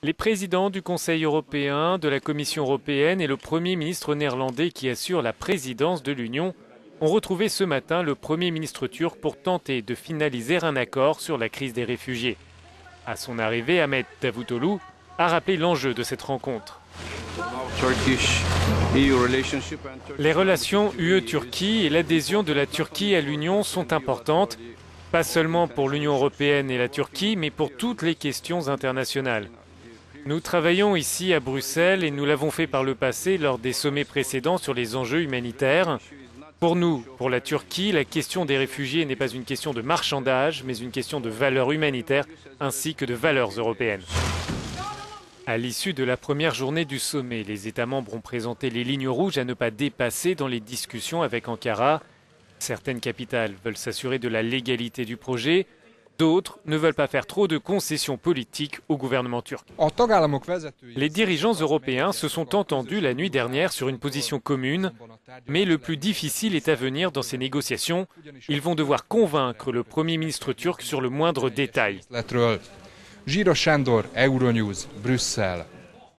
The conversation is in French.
Les présidents du Conseil européen, de la Commission européenne et le Premier ministre néerlandais qui assure la présidence de l'Union ont retrouvé ce matin le Premier ministre turc pour tenter de finaliser un accord sur la crise des réfugiés. À son arrivée, Ahmet Davutoglu a rappelé l'enjeu de cette rencontre. Les relations UE-Turquie et l'adhésion de la Turquie à l'Union sont importantes, pas seulement pour l'Union européenne et la Turquie, mais pour toutes les questions internationales. Nous travaillons ici à Bruxelles et nous l'avons fait par le passé lors des sommets précédents sur les enjeux humanitaires. Pour nous, pour la Turquie, la question des réfugiés n'est pas une question de marchandage, mais une question de valeurs humanitaires ainsi que de valeurs européennes. À l'issue de la première journée du sommet, les États membres ont présenté les lignes rouges à ne pas dépasser dans les discussions avec Ankara. Certaines capitales veulent s'assurer de la légalité du projet. D'autres ne veulent pas faire trop de concessions politiques au gouvernement turc. Les dirigeants européens se sont entendus la nuit dernière sur une position commune, mais le plus difficile est à venir dans ces négociations. Ils vont devoir convaincre le Premier ministre turc sur le moindre détail. Zsíros Sándor, Euronews, Brüsszel.